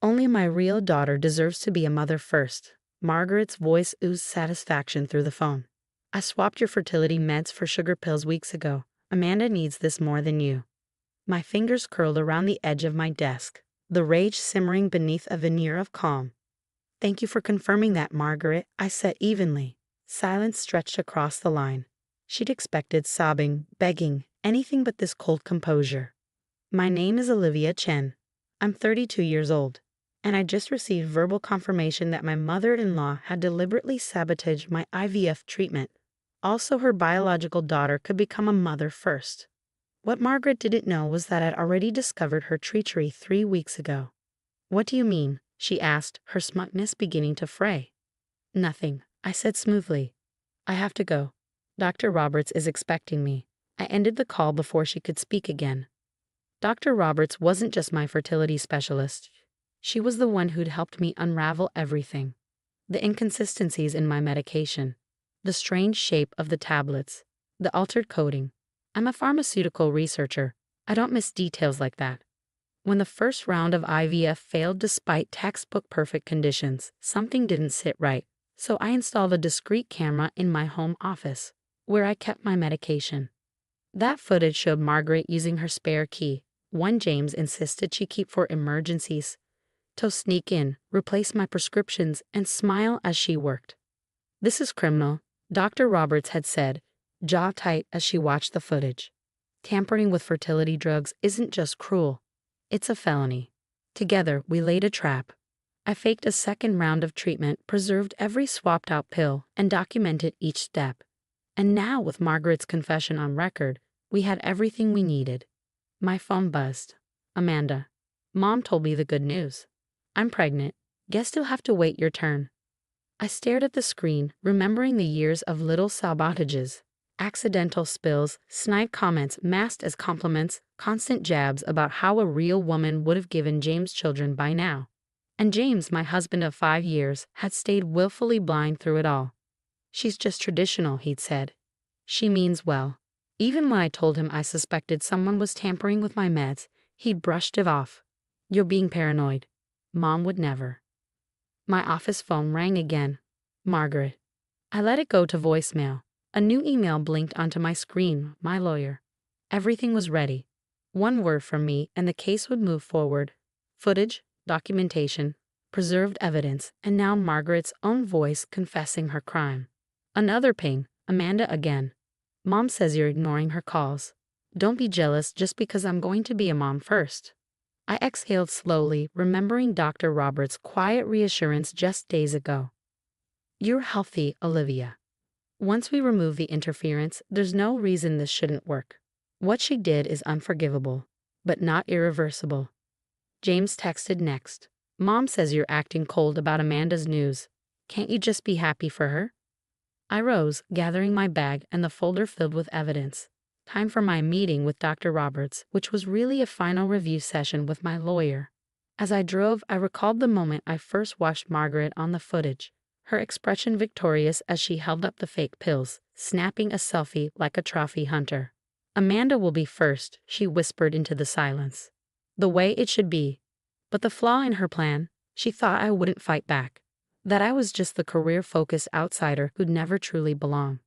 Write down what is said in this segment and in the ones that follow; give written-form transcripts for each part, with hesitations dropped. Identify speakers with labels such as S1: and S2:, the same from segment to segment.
S1: Only my real daughter deserves to be a mother first. Margaret's voice oozed satisfaction through the phone. I swapped your fertility meds for sugar pills weeks ago. Amanda needs this more than you. My fingers curled around the edge of my desk, the rage simmering beneath a veneer of calm. Thank you for confirming that, Margaret, I said evenly. Silence stretched across the line. She'd expected sobbing, begging, anything but this cold composure. My name is Olivia Chen. I'm 32 years old, and I just received verbal confirmation that my mother-in-law had deliberately sabotaged my IVF treatment. Also, her biological daughter could become a mother first. What Margaret didn't know was that I'd already discovered her treachery 3 weeks ago. What do you mean? She asked, her smugness beginning to fray. Nothing, I said smoothly. I have to go. Dr. Roberts is expecting me. I ended the call before she could speak again. Dr. Roberts wasn't just my fertility specialist. She was the one who'd helped me unravel everything. The inconsistencies in my medication, the strange shape of the tablets, the altered coding. I'm a pharmaceutical researcher. I don't miss details like that. When the first round of IVF failed despite textbook perfect conditions, something didn't sit right, so I installed a discreet camera in my home office, where I kept my medication. That footage showed Margaret using her spare key, one James insisted she keep for emergencies, to sneak in, replace my prescriptions, and smile as she worked. This is criminal, Dr. Roberts had said, jaw tight as she watched the footage. Tampering with fertility drugs isn't just cruel. It's a felony. Together, we laid a trap. I faked a second round of treatment, preserved every swapped-out pill, and documented each step. And now, with Margaret's confession on record, we had everything we needed. My phone buzzed. Amanda. Mom told me the good news. I'm pregnant. Guess you'll have to wait your turn. I stared at the screen, remembering the years of little sabotages. Accidental spills, snide comments masked as compliments, constant jabs about how a real woman would have given James children by now. And James, my husband of 5 years, had stayed willfully blind through it all. She's just traditional, he'd said. She means well. Even when I told him I suspected someone was tampering with my meds, he'd brushed it off. You're being paranoid. Mom would never. My office phone rang again. Margaret. I let it go to voicemail. A new email blinked onto my screen, my lawyer. Everything was ready. One word from me and the case would move forward. Footage, documentation, preserved evidence, and now Margaret's own voice confessing her crime. Another ping, Amanda again. Mom says you're ignoring her calls. Don't be jealous just because I'm going to be a mom first. I exhaled slowly, remembering Dr. Roberts' quiet reassurance just days ago. You're healthy, Olivia. Once we remove the interference, there's no reason this shouldn't work. What she did is unforgivable, but not irreversible. James texted next. Mom says you're acting cold about Amanda's news. Can't you just be happy for her? I rose, gathering my bag and the folder filled with evidence. Time for my meeting with Dr. Roberts, which was really a final review session with my lawyer. As I drove, I recalled the moment I first watched Margaret on the footage. Her expression victorious as she held up the fake pills, snapping a selfie like a trophy hunter. Amanda will be first, she whispered into the silence. The way it should be. But the flaw in her plan, she thought I wouldn't fight back. That I was just the career-focused outsider who'd never truly belong.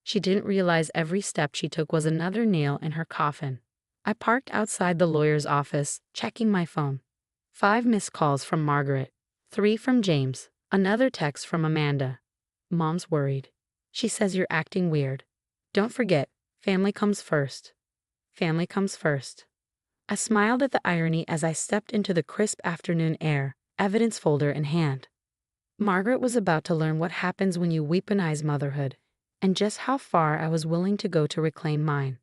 S1: She didn't realize every step she took was another nail in her coffin. I parked outside the lawyer's office, checking my phone. 5 missed calls from Margaret. 3 from James. Another text from Amanda. Mom's worried. She says you're acting weird. Don't forget, family comes first. Family comes first. I smiled at the irony as I stepped into the crisp afternoon air, evidence folder in hand. Margaret was about to learn what happens when you weaponize motherhood, and just how far I was willing to go to reclaim mine.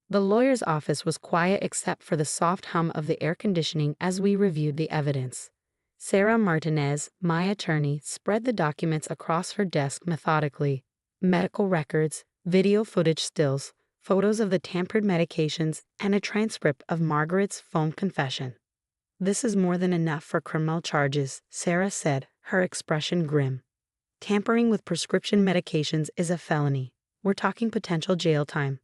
S1: The lawyer's office was quiet except for the soft hum of the air conditioning as we reviewed the evidence. Sarah Martinez, my attorney, spread the documents across her desk methodically. Medical records, video footage stills, photos of the tampered medications, and a transcript of Margaret's phone confession. This is more than enough for criminal charges, Sarah said, her expression grim. Tampering with prescription medications is a felony. We're talking potential jail time.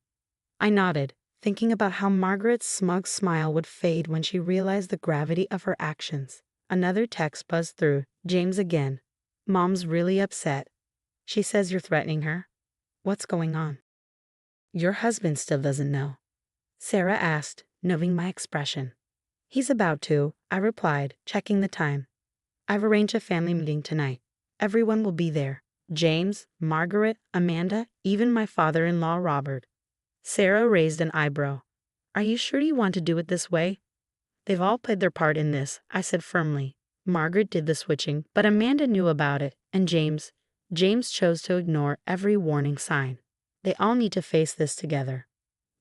S1: I nodded, thinking about how Margaret's smug smile would fade when she realized the gravity of her actions. Another text buzzed through. James again. Mom's really upset. She says you're threatening her. What's going on? Your husband still doesn't know. Sarah asked, noting my expression. He's about to, I replied, checking the time. I've arranged a family meeting tonight. Everyone will be there. James, Margaret, Amanda, even my father-in-law Robert. Sarah raised an eyebrow. Are you sure you want to do it this way? They've all played their part in this, I said firmly. Margaret did the switching, but Amanda knew about it, and James chose to ignore every warning sign. They all need to face this together.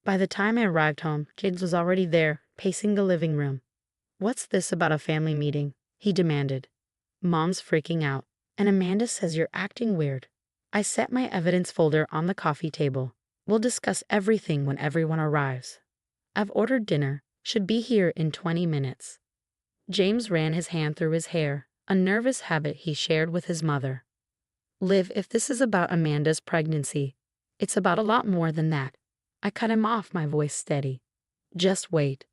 S1: By the time I arrived home, James was already there, pacing the living room. What's this about a family meeting? He demanded. Mom's freaking out, and Amanda says you're acting weird. I set my evidence folder on the coffee table. We'll discuss everything when everyone arrives. I've ordered dinner. Should be here in 20 minutes. James ran his hand through his hair, a nervous habit he shared with his mother. Liv, if this is about Amanda's pregnancy, it's about a lot more than that. I cut him off, my voice steady. Just wait.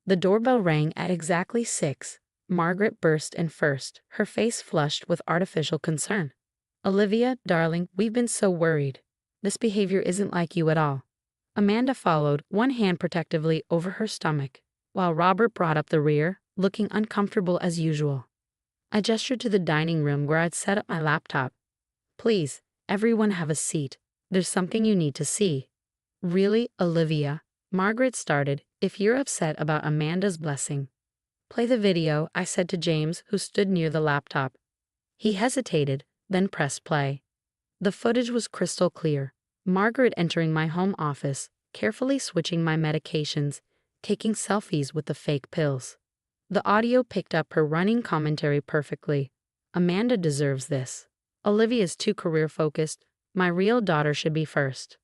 S1: The doorbell rang at exactly 6. Margaret burst in first, her face flushed with artificial concern. Olivia, darling, we've been so worried. This behavior isn't like you at all. Amanda followed, one hand protectively over her stomach, while Robert brought up the rear, looking uncomfortable as usual. I gestured to the dining room where I'd set up my laptop. Please, everyone have a seat. There's something you need to see. Really, Olivia? Margaret started, if you're upset about Amanda's blessing. Play the video, I said to James, who stood near the laptop. He hesitated, then pressed play. The footage was crystal clear. Margaret entering my home office, carefully switching my medications, taking selfies with the fake pills. The audio picked up her running commentary perfectly. Amanda deserves this. Olivia's too career-focused. My real daughter should be first.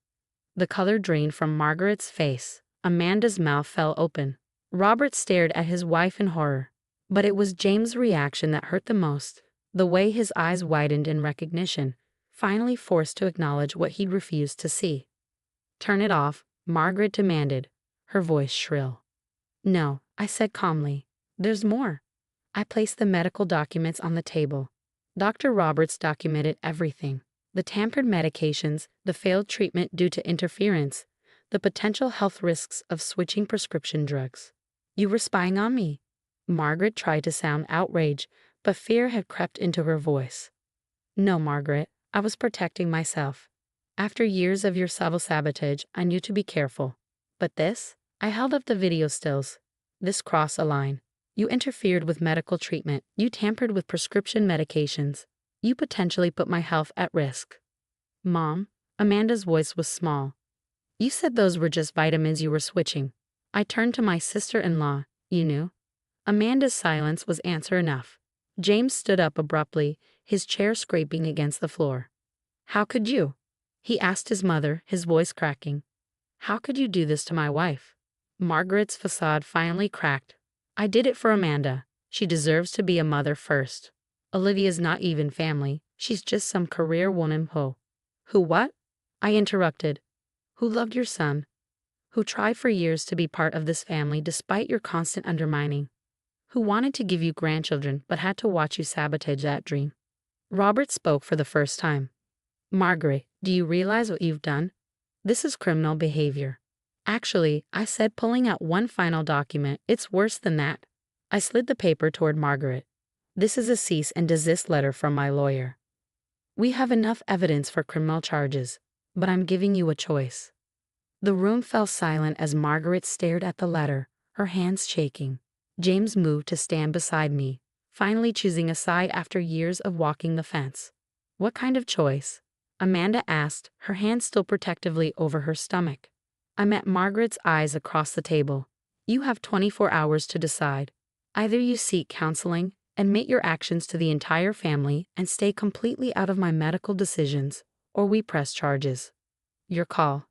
S1: The color drained from Margaret's face. Amanda's mouth fell open. Robert stared at his wife in horror. But it was James' reaction that hurt the most. The way his eyes widened in recognition, finally forced to acknowledge what he'd refused to see. Turn it off, Margaret demanded, her voice shrill. No, I said calmly. There's more. I placed the medical documents on the table. Dr. Roberts documented everything. The tampered medications, the failed treatment due to interference, the potential health risks of switching prescription drugs. You were spying on me. Margaret tried to sound outraged, but fear had crept into her voice. No, Margaret. I was protecting myself. After years of your sabotage, I knew to be careful. But this? I held up the video stills. This crossed a line. You interfered with medical treatment. You tampered with prescription medications. You potentially put my health at risk. Mom, Amanda's voice was small. You said those were just vitamins you were switching. I turned to my sister-in-law. You knew? Amanda's silence was answer enough. James stood up abruptly, his chair scraping against the floor. How could you? He asked his mother, his voice cracking. How could you do this to my wife? Margaret's facade finally cracked. I did it for Amanda. She deserves to be a mother first. Olivia's not even family. She's just some career woman Who what? I interrupted. Who loved your son. Who tried for years to be part of this family despite your constant undermining. Who wanted to give you grandchildren but had to watch you sabotage that dream. Robert spoke for the first time. Margaret, do you realize what you've done? This is criminal behavior. Actually, I said, pulling out one final document, it's worse than that. I slid the paper toward Margaret. This is a cease and desist letter from my lawyer. We have enough evidence for criminal charges, but I'm giving you a choice. The room fell silent as Margaret stared at the letter, her hands shaking. James moved to stand beside me, finally choosing a side after years of walking the fence. What kind of choice? Amanda asked, her hand still protectively over her stomach. I met Margaret's eyes across the table. You have 24 hours to decide. Either you seek counseling, admit your actions to the entire family, and stay completely out of my medical decisions, or we press charges. Your call.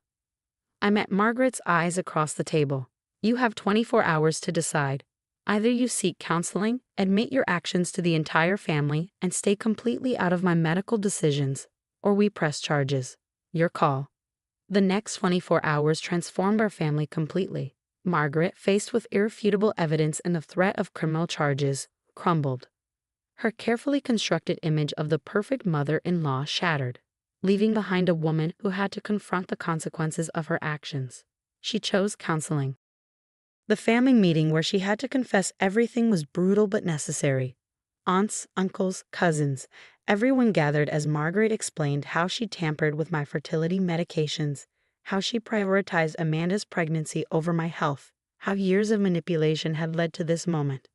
S1: I met Margaret's eyes across the table. You have 24 hours to decide. Either you seek counseling, admit your actions to the entire family, and stay completely out of my medical decisions, or we press charges. Your call. The next 24 hours transformed our family completely. Margaret, faced with irrefutable evidence and the threat of criminal charges, crumbled. Her carefully constructed image of the perfect mother-in-law shattered, leaving behind a woman who had to confront the consequences of her actions. She chose counseling. The family meeting where she had to confess everything was brutal but necessary. Aunts, uncles, cousins, everyone gathered as Margaret explained how she tampered with my fertility medications, how she prioritized Amanda's pregnancy over my health, how years of manipulation had led to this moment.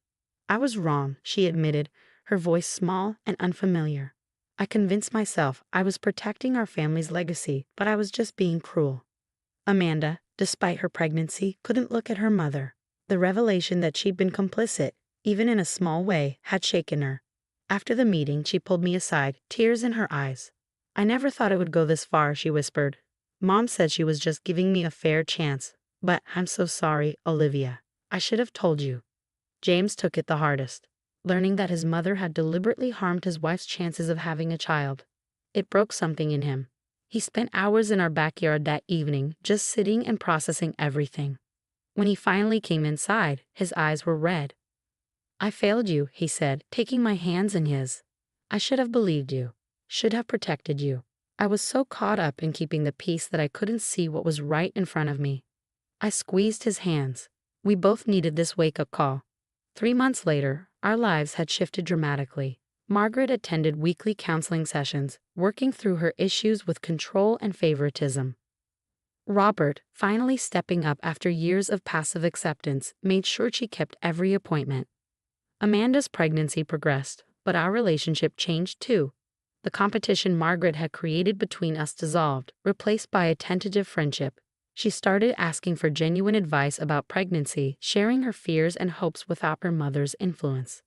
S1: I was wrong, she admitted, her voice small and unfamiliar. I convinced myself I was protecting our family's legacy, but I was just being cruel. Amanda, despite her pregnancy, couldn't look at her mother. The revelation that she'd been complicit, even in a small way, had shaken her. After the meeting, she pulled me aside, tears in her eyes. "I never thought it would go this far," she whispered. "Mom said she was just giving me a fair chance. But I'm so sorry, Olivia. I should have told you." James took it the hardest, learning that his mother had deliberately harmed his wife's chances of having a child. It broke something in him. He spent hours in our backyard that evening, just sitting and processing everything. When he finally came inside, his eyes were red. "I failed you," he said, taking my hands in his. "I should have believed you, should have protected you. I was so caught up in keeping the peace that I couldn't see what was right in front of me." I squeezed his hands. We both needed this wake-up call. 3 months later, our lives had shifted dramatically. Margaret attended weekly counseling sessions, working through her issues with control and favoritism. Robert, finally stepping up after years of passive acceptance, made sure she kept every appointment. Amanda's pregnancy progressed, but our relationship changed too. The competition Margaret had created between us dissolved, replaced by a tentative friendship. She started asking for genuine advice about pregnancy, sharing her fears and hopes without her mother's influence.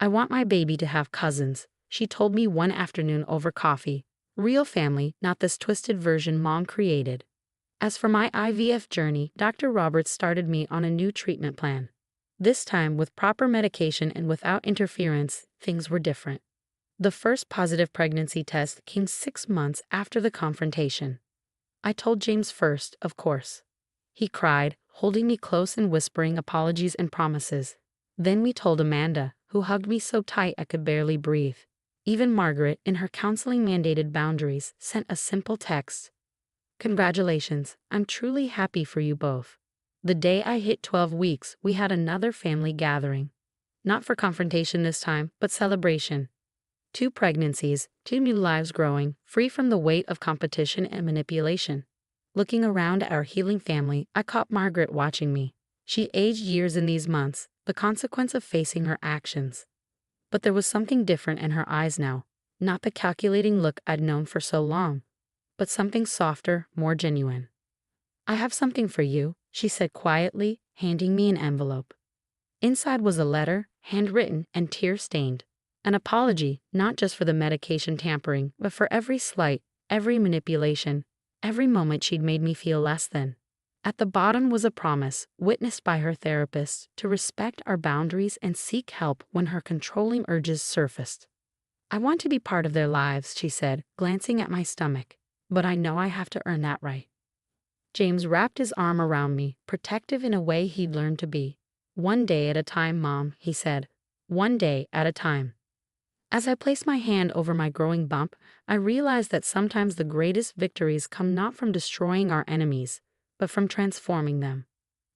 S1: "I want my baby to have cousins," she told me one afternoon over coffee. "Real family, not this twisted version Mom created." As for my IVF journey, Dr. Roberts started me on a new treatment plan. This time, with proper medication and without interference, things were different. The first positive pregnancy test came 6 months after the confrontation. I told James first, of course. He cried, holding me close and whispering apologies and promises. Then we told Amanda, who hugged me so tight I could barely breathe. Even Margaret, in her counseling-mandated boundaries, sent a simple text. "Congratulations, I'm truly happy for you both." The day I hit 12 weeks, we had another family gathering. Not for confrontation this time, but celebration. 2 pregnancies, 2 new lives growing, free from the weight of competition and manipulation. Looking around at our healing family, I caught Margaret watching me. She aged years in these months, the consequence of facing her actions. But there was something different in her eyes now, not the calculating look I'd known for so long, but something softer, more genuine. "I have something for you," she said quietly, handing me an envelope. Inside was a letter, handwritten and tear-stained. An apology, not just for the medication tampering, but for every slight, every manipulation, every moment she'd made me feel less than. At the bottom was a promise, witnessed by her therapist, to respect our boundaries and seek help when her controlling urges surfaced. "I want to be part of their lives," she said, glancing at my stomach, "but I know I have to earn that right." James wrapped his arm around me, protective in a way he'd learned to be. "One day at a time, Mom," he said. "One day at a time." As I placed my hand over my growing bump, I realized that sometimes the greatest victories come not from destroying our enemies, but from transforming them.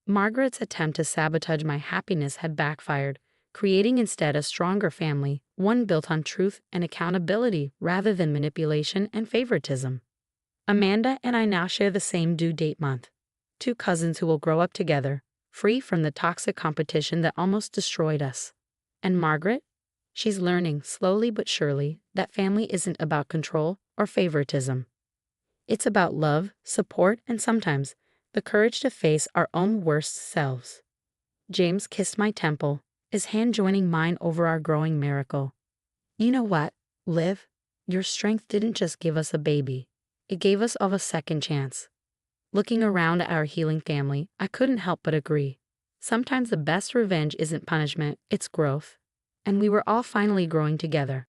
S1: Margaret's attempt to sabotage my happiness had backfired, creating instead a stronger family, one built on truth and accountability rather than manipulation and favoritism. Amanda and I now share the same due date month. 2 cousins who will grow up together, free from the toxic competition that almost destroyed us. And Margaret? She's learning, slowly but surely, that family isn't about control or favoritism. It's about love, support, and sometimes the courage to face our own worst selves. James kissed my temple, his hand joining mine over our growing miracle. "You know what, Liv? Your strength didn't just give us a baby. It gave us all a second chance." Looking around at our healing family, I couldn't help but agree. Sometimes the best revenge isn't punishment, it's growth. And we were all finally growing together.